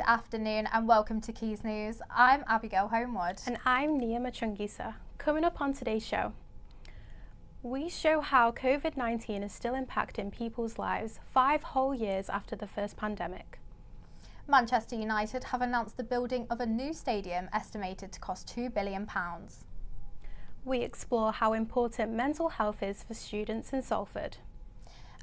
afternoon and welcome to Quays News. I'm Abigail Homewood. And I'm Nia Machungisa. Coming up on today's show, we show how COVID-19 is still impacting people's lives 5 whole years after the first pandemic. Manchester United have announced the building of a new stadium estimated to cost £2 billion. We explore how important mental health is for students in Salford.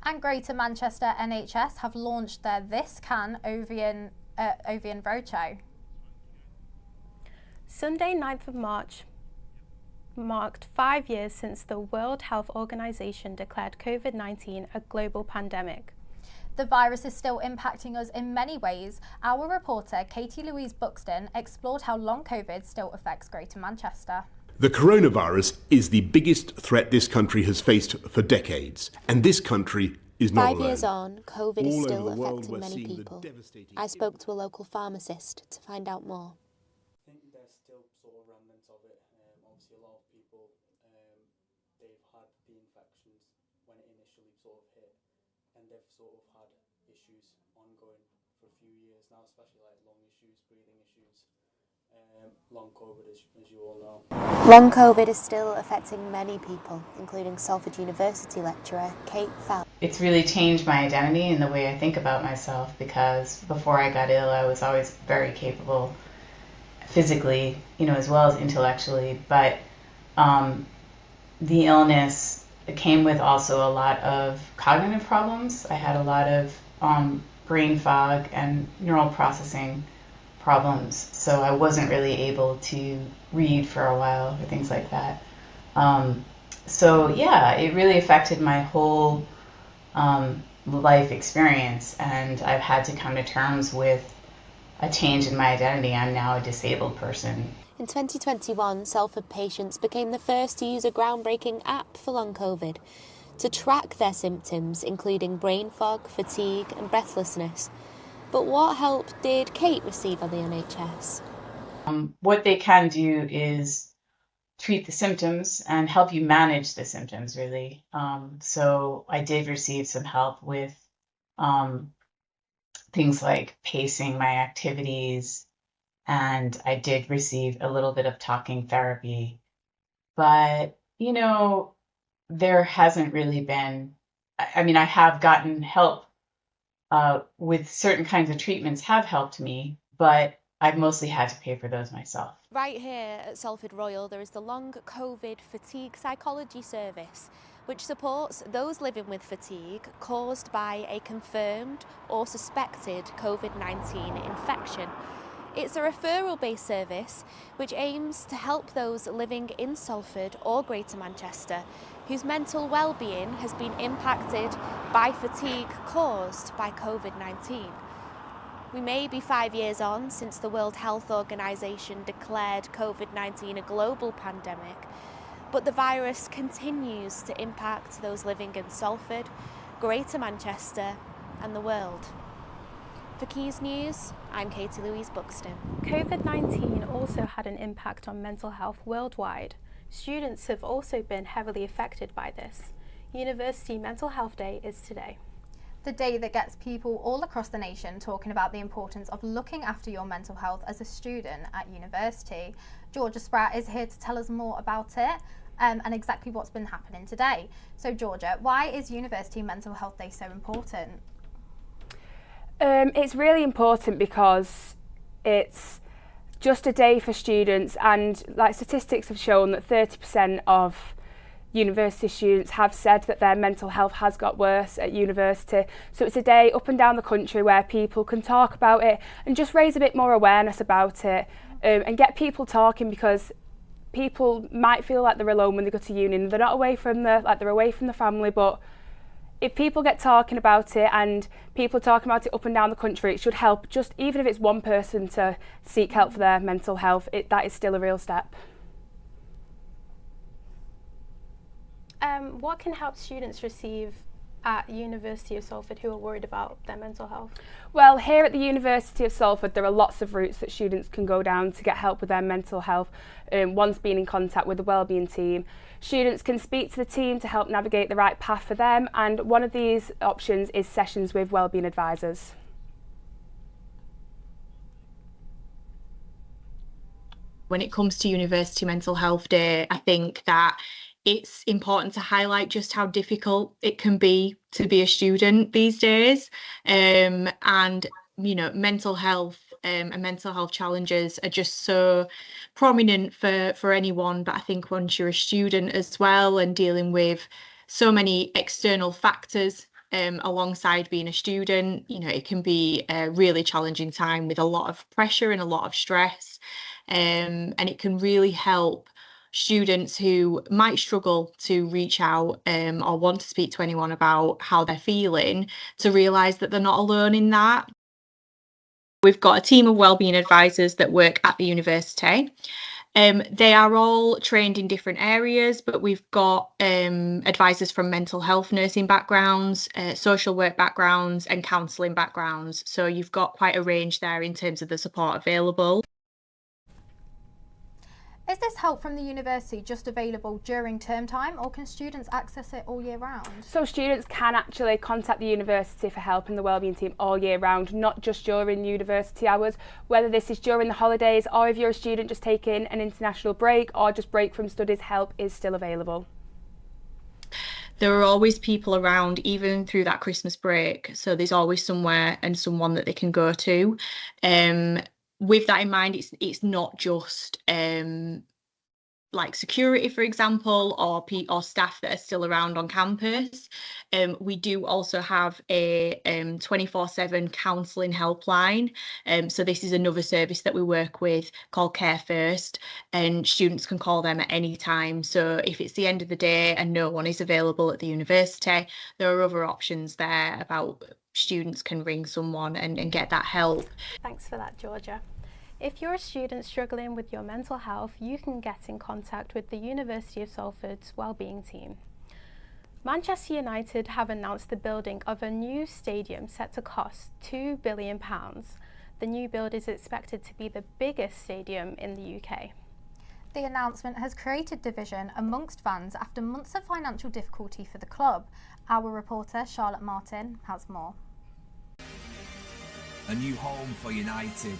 And Greater Manchester NHS have launched their This Can Ovian Roadshow. Sunday 9th of March marked 5 years since the World Health Organization declared COVID-19 a global pandemic. The virus is still impacting us in many ways. Our reporter Katie Louise Buxton explored how long COVID still affects Greater Manchester. The coronavirus is the biggest threat this country has faced for decades, and this country is not alone. 5 years on, COVID is still affecting many people. I spoke to a local pharmacist to find out more. I think there's still sort of remnants of it. Obviously a lot of people, they've had the infections when it initially sort of hit, and they've sort of had issues ongoing for a few years now, especially like lung issues, breathing issues. Long COVID, as you all know. Long COVID is still affecting many people, including Salford University lecturer Kate Fell. It's really changed my identity and the way I think about myself, because before I got ill I was always very capable physically, as well as intellectually, but the illness came with also a lot of cognitive problems. I had a lot of brain fog and neural processing problems, so I wasn't really able to read for a while or things like that. So yeah, it really affected my whole life experience, and I've had to come to terms with a change in my identity. I'm now a disabled person. In 2021, Salford patients became the first to use a groundbreaking app for long COVID to track their symptoms, including brain fog, fatigue and breathlessness. But what help did Kate receive on the NHS? What they can do is treat the symptoms and help you manage the symptoms, really. So I did receive some help with things like pacing my activities, and I did receive a little bit of talking therapy. But, there hasn't really been, I have gotten help with certain kinds of treatments have helped me, but I've mostly had to pay for those myself. Right here at Salford Royal, there is the Long COVID Fatigue Psychology Service, which supports those living with fatigue caused by a confirmed or suspected COVID-19 infection. It's a referral-based service which aims to help those living in Salford or Greater Manchester whose mental well-being has been impacted by fatigue caused by COVID-19. We may be 5 years on since the World Health Organization declared COVID-19 a global pandemic, but the virus continues to impact those living in Salford, Greater Manchester and the world. For Quays News, I'm Katie Louise Buxton. COVID-19 also had an impact on mental health worldwide. Students have also been heavily affected by this. University Mental Health Day is today. The day that gets people all across the nation talking about the importance of looking after your mental health as a student at university. Georgia Spratt is here to tell us more about it and exactly what's been happening today. So Georgia, why is University Mental Health Day so important? It's really important because it's just a day for students, and like statistics have shown that 30% of university students have said that their mental health has got worse at university. So it's a day up and down the country where people can talk about it and just raise a bit more awareness about it, and get people talking, because people might feel like they're alone when they go to uni and they're not away from they're away from the family, but if people get talking about it and people talking about it up and down the country, it should help, just even if it's one person to seek help for their mental health, that is still a real step. What can help students receive at University of Salford who are worried about their mental health? Well, here at the University of Salford there are lots of routes that students can go down to get help with their mental health. One's being in contact with the wellbeing team. Students can speak to the team to help navigate the right path for them, and one of these options is sessions with wellbeing advisors. When it comes to University Mental Health Day, I think that it's important to highlight just how difficult it can be to be a student these days. And, mental health and mental health challenges are just so prominent for anyone. But I think once you're a student as well and dealing with so many external factors alongside being a student, it can be a really challenging time with a lot of pressure and a lot of stress. And it can really help students who might struggle to reach out or want to speak to anyone about how they're feeling to realise that they're not alone in that. We've got a team of wellbeing advisors that work at the university. They are all trained in different areas, but we've got advisors from mental health nursing backgrounds, social work backgrounds and counselling backgrounds. So you've got quite a range there in terms of the support available. Is this help from the university just available during term time, or can students access it all year round? So students can actually contact the university for help in the wellbeing team all year round, not just during university hours. Whether this is during the holidays or if you're a student just taking an international break or just break from studies, help is still available. There are always people around, even through that Christmas break. So there's always somewhere and someone that they can go to. With that in mind, it's not just like security, for example, or staff that are still around on campus. We do also have a 24/7 counselling helpline. So this is another service that we work with called Care First, and students can call them at any time. So if it's the end of the day and no one is available at the university, there are other options there about students can ring someone and get that help. Thanks for that, Georgia. If you're a student struggling with your mental health, you can get in contact with the University of Salford's wellbeing team. Manchester United have announced the building of a new stadium set to cost £2 billion. The new build is expected to be the biggest stadium in the UK. The announcement has created division amongst fans after months of financial difficulty for the club. Our reporter Charlotte Martin has more. A new home for United.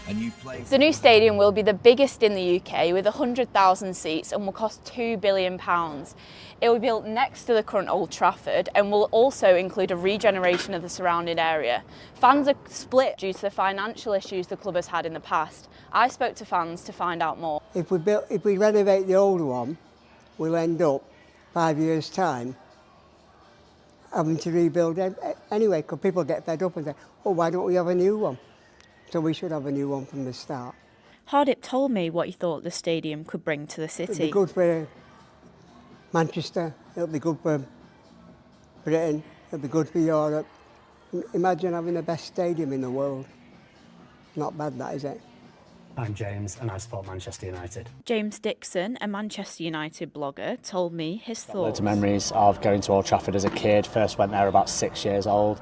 A new place. The new stadium will be the biggest in the UK with 100,000 seats and will cost £2 billion. It will be built next to the current Old Trafford and will also include a regeneration of the surrounding area. Fans are split due to the financial issues the club has had in the past. I spoke to fans to find out more. If we renovate the old one, we'll end up 5 years' time having to rebuild it anyway, because people get fed up and say, oh, why don't we have a new one? So we should have a new one from the start. Hardip told me what he thought the stadium could bring to the city. It'll be good for Manchester, it'll be good for Britain, it'll be good for Europe. Imagine having the best stadium in the world. Not bad, that, is it? I'm James and I support Manchester United. James Dixon, a Manchester United blogger, told me his thoughts. Loads of memories of going to Old Trafford as a kid. First went there about 6 years old.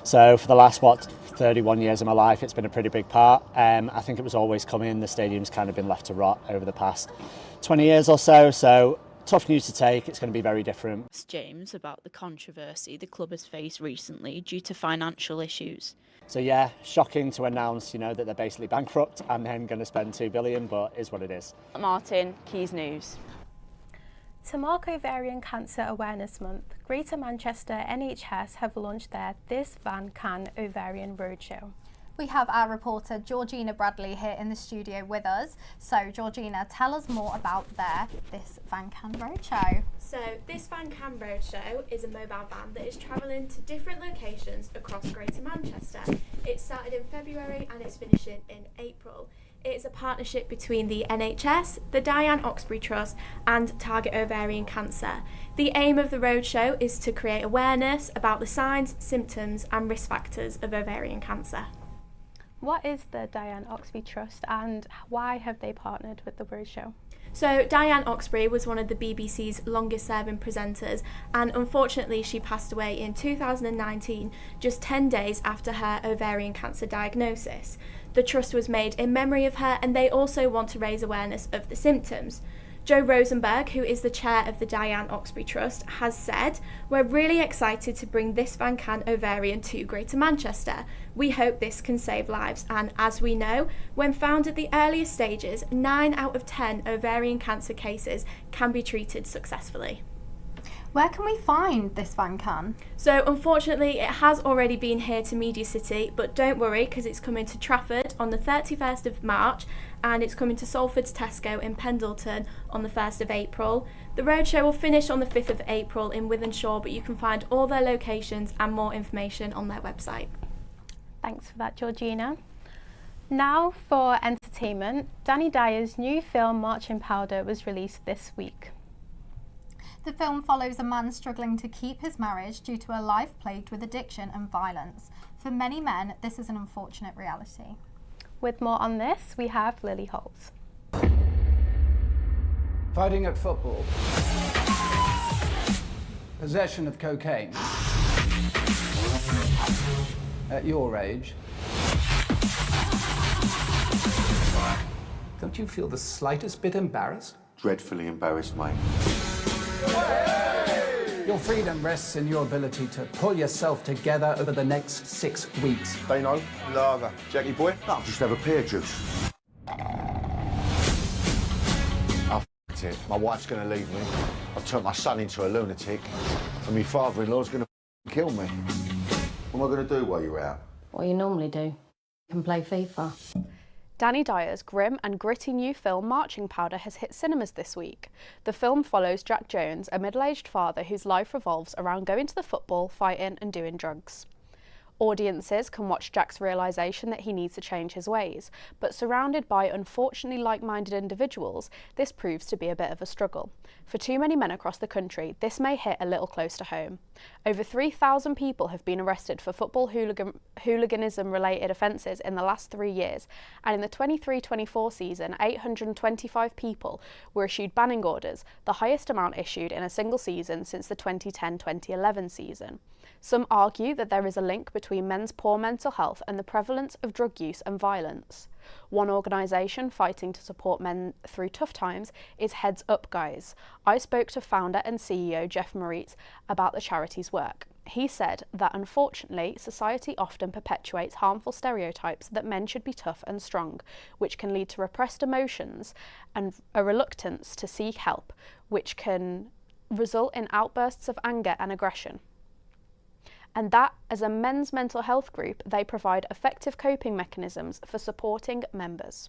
So for the last, 31 years of my life, it's been a pretty big part. I think it was always coming. The stadium's kind of been left to rot over the past 20 years or so. So tough news to take. It's going to be very different. Asked James about the controversy the club has faced recently due to financial issues. So yeah, shocking to announce, that they're basically bankrupt and then going to spend $2 billion, but is what it is. Martin, Quays News. To mark Ovarian Cancer Awareness Month, Greater Manchester NHS have launched their This Van Can Ovarian Roadshow. We have our reporter Georgina Bradley here in the studio with us. So Georgina, tell us more about their This Van Can Roadshow. So This Van Can Roadshow is a mobile van that is travelling to different locations across Greater Manchester. It started in February and it's finishing in April. It is a partnership between the NHS, the Diane Oxbury Trust and Target Ovarian Cancer. The aim of the roadshow is to create awareness about the signs, symptoms and risk factors of ovarian cancer. What is the Diane Oxbury Trust and why have they partnered with the roadshow? So Diane Oxbury was one of the BBC's longest serving presenters, and unfortunately she passed away in 2019, just 10 days after her ovarian cancer diagnosis. The trust was made in memory of her and they also want to raise awareness of the symptoms. Joe Rosenberg, who is the chair of the Diane Oxbury Trust, has said, "We're really excited to bring this Van Can ovarian to Greater Manchester. We hope this can save lives, and as we know, when found at the earliest stages, 9 out of 10 ovarian cancer cases can be treated successfully." Where can we find this Van Can? So unfortunately it has already been here to Media City, but don't worry because it's coming to Trafford on the 31st of March and it's coming to Salford's Tesco in Pendleton on the 1st of April. The roadshow will finish on the 5th of April in Wythenshawe, but you can find all their locations and more information on their website. Thanks for that, Georgina. Now for entertainment, Danny Dyer's new film Marching Powder was released this week. The film follows a man struggling to keep his marriage due to a life plagued with addiction and violence. For many men, this is an unfortunate reality. With more on this, we have Lily Holt. Fighting at football. Possession of cocaine. At your age. Don't you feel the slightest bit embarrassed? Dreadfully embarrassed, mate. Your freedom rests in your ability to pull yourself together over the next 6 weeks. Dano, lager. Jackie boy? No, just have a pear juice. I f***ed it. My wife's going to leave me. I've turned my son into a lunatic. And my father-in-law's going to kill me. What am I going to do while you're out? What you normally do. You can play FIFA. Danny Dyer's grim and gritty new film Marching Powder has hit cinemas this week. The film follows Jack Jones, a middle-aged father whose life revolves around going to the football, fighting and doing drugs. Audiences can watch Jack's realisation that he needs to change his ways, but surrounded by unfortunately like-minded individuals, this proves to be a bit of a struggle. For too many men across the country, this may hit a little close to home. Over 3,000 people have been arrested for football hooliganism-related offences in the last 3 years, and in the 23-24 season, 825 people were issued banning orders, the highest amount issued in a single season since the 2010-2011 season. Some argue that there is a link between men's poor mental health and the prevalence of drug use and violence. One organisation fighting to support men through tough times is Heads Up Guys. I spoke to founder and CEO Jeff Moritz about the charity's work. He said that unfortunately, society often perpetuates harmful stereotypes that men should be tough and strong, which can lead to repressed emotions and a reluctance to seek help, which can result in outbursts of anger and aggression. And that, as a men's mental health group, they provide effective coping mechanisms for supporting members.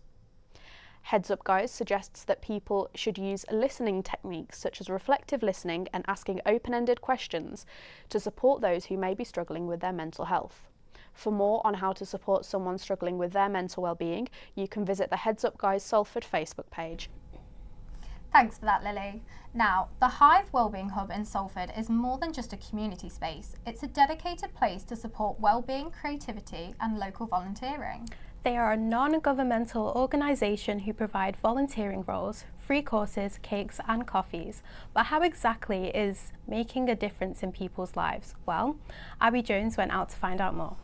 Heads Up Guys suggests that people should use listening techniques such as reflective listening and asking open-ended questions to support those who may be struggling with their mental health. For more on how to support someone struggling with their mental well-being, you can visit the Heads Up Guys Salford Facebook page. Thanks for that, Lily. Now, the Hive Wellbeing Hub in Salford is more than just a community space. It's a dedicated place to support wellbeing, creativity and local volunteering. They are a non-governmental organisation who provide volunteering roles, free courses, cakes and coffees. But how exactly is making a difference in people's lives? Well, Abby Jones went out to find out more.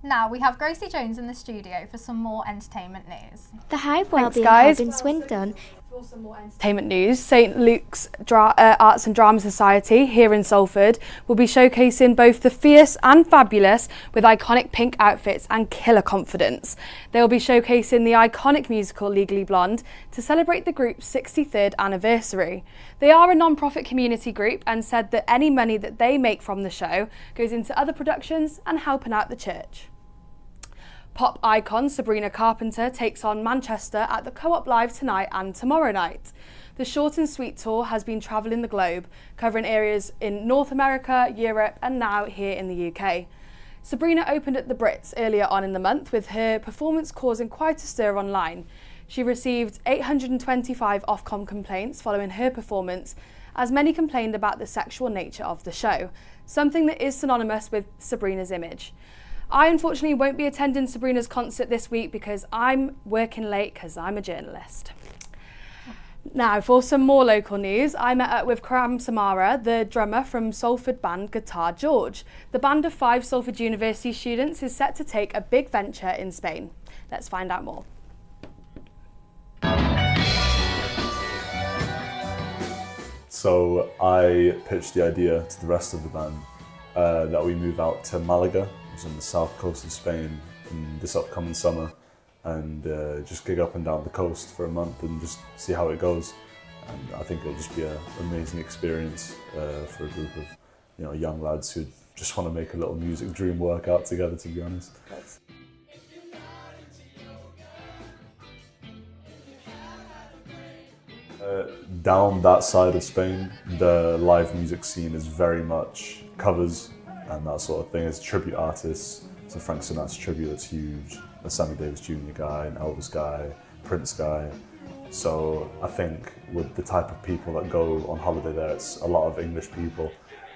Now we have Gracie Jones in the studio for some more entertainment news. The Hive Wellbeing Hub in Swindon. For some more entertainment news, St Luke's Arts and Drama Society here in Salford will be showcasing both the fierce and fabulous with iconic pink outfits and killer confidence. They will be showcasing the iconic musical Legally Blonde to celebrate the group's 63rd anniversary. They are a non-profit community group and said that any money that they make from the show goes into other productions and helping out the church. Pop icon Sabrina Carpenter takes on Manchester at the Co-op Live tonight and tomorrow night. The Short and Sweet tour has been travelling the globe, covering areas in North America, Europe and now here in the UK. Sabrina opened at the Brits earlier on in the month, with her performance causing quite a stir online. She received 825 Ofcom complaints following her performance, as many complained about the sexual nature of the show, something that is synonymous with Sabrina's image. I unfortunately won't be attending Sabrina's concert this week because I'm working late because I'm a journalist. Now, for some more local news, I met up with Karam Samara, the drummer from Salford band Guitar George. The band of 5 Salford University students is set to take a big venture in Spain. Let's find out more. So I pitched the idea to the rest of the band that we move out to Malaga, which is on the south coast of Spain, in this upcoming summer, and just gig up and down the coast for a month and just see how it goes. And I think it'll just be an amazing experience for a group of young lads who just want to make a little music dream work out together, to be honest. Down that side of Spain, the live music scene is very much covers and that sort of thing. It's tribute artists, so Frank Sinatra's tribute, that's huge, a Sammy Davis Jr. guy, an Elvis guy, Prince guy. So I think with the type of people that go on holiday there, it's a lot of English people.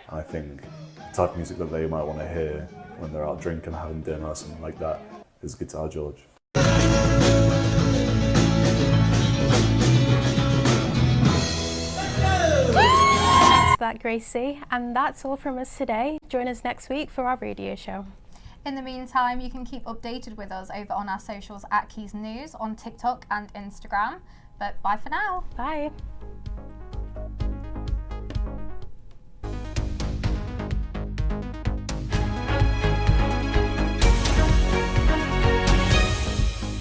And I think the type of music that they might want to hear when they're out drinking, having dinner or something like that is Guitar George. That, Gracie, and that's all from us today. Join us next week for our radio show. In the meantime, you can keep updated with us over on our socials at Quays News on TikTok and Instagram. But bye for now. Bye.